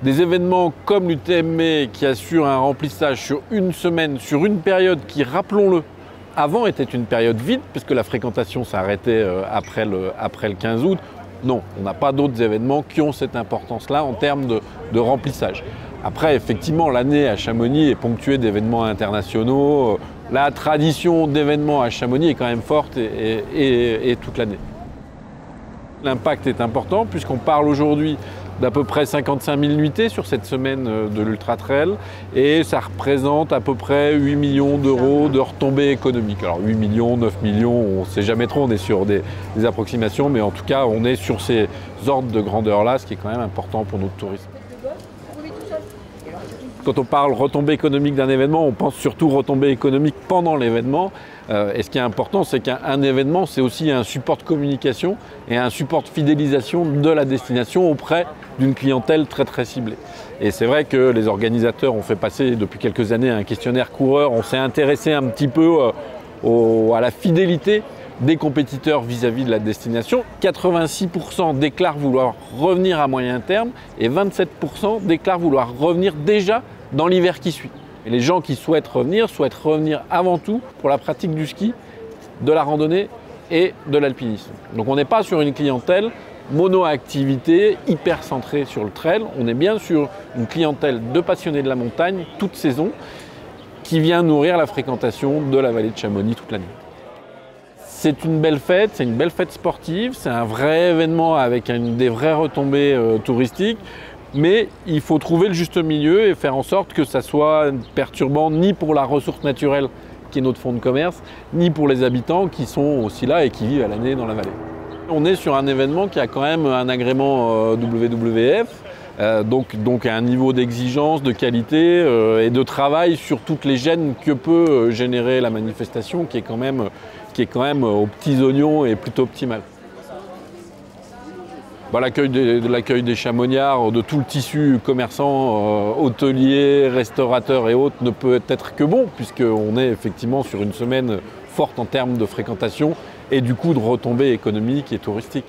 Des événements comme l'UTMB qui assurent un remplissage sur une semaine, sur une période qui, rappelons-le, avant était une période vide, puisque la fréquentation s'arrêtait après le 15 août. Non, on n'a pas d'autres événements qui ont cette importance-là en termes de remplissage. Après, effectivement, l'année à Chamonix est ponctuée d'événements internationaux. La tradition d'événements à Chamonix est quand même forte et toute l'année. L'impact est important puisqu'on parle aujourd'hui d'à peu près 55 000 nuitées sur cette semaine de l'Ultra Trail et ça représente à peu près 8 millions d'euros de retombées économiques. Alors 8 millions, 9 millions, on ne sait jamais trop, on est sur des approximations, mais en tout cas on est sur ces ordres de grandeur-là, ce qui est quand même important pour notre tourisme. Quand on parle retombée économique d'un événement, on pense surtout retombée économique pendant l'événement. Et ce qui est important, c'est qu'un événement, c'est aussi un support de communication et un support de fidélisation de la destination auprès d'une clientèle très très ciblée. Et c'est vrai que les organisateurs ont fait passer depuis quelques années un questionnaire coureur. On s'est intéressé un petit peu à la fidélité des compétiteurs vis-à-vis de la destination. 86% déclarent vouloir revenir à moyen terme et 27% déclarent vouloir revenir déjà dans l'hiver qui suit. Et les gens qui souhaitent revenir avant tout pour la pratique du ski, de la randonnée et de l'alpinisme. Donc on n'est pas sur une clientèle mono-activité, hyper centrée sur le trail. On est bien sur une clientèle de passionnés de la montagne, toute saison, qui vient nourrir la fréquentation de la vallée de Chamonix toute l'année. C'est une belle fête, c'est une belle fête sportive, c'est un vrai événement avec des vraies retombées touristiques, mais il faut trouver le juste milieu et faire en sorte que ça soit perturbant ni pour la ressource naturelle qui est notre fonds de commerce, ni pour les habitants qui sont aussi là et qui vivent à l'année dans la vallée. On est sur un événement qui a quand même un agrément WWF, donc un niveau d'exigence, de qualité et de travail sur toutes les gênes que peut générer la manifestation qui est quand même aux petits oignons et plutôt optimal. L'accueil des Chamoniards, de tout le tissu commerçant, hôtelier, restaurateur et autres ne peut être que bon puisqu'on est effectivement sur une semaine forte en termes de fréquentation et du coup de retombées économiques et touristiques.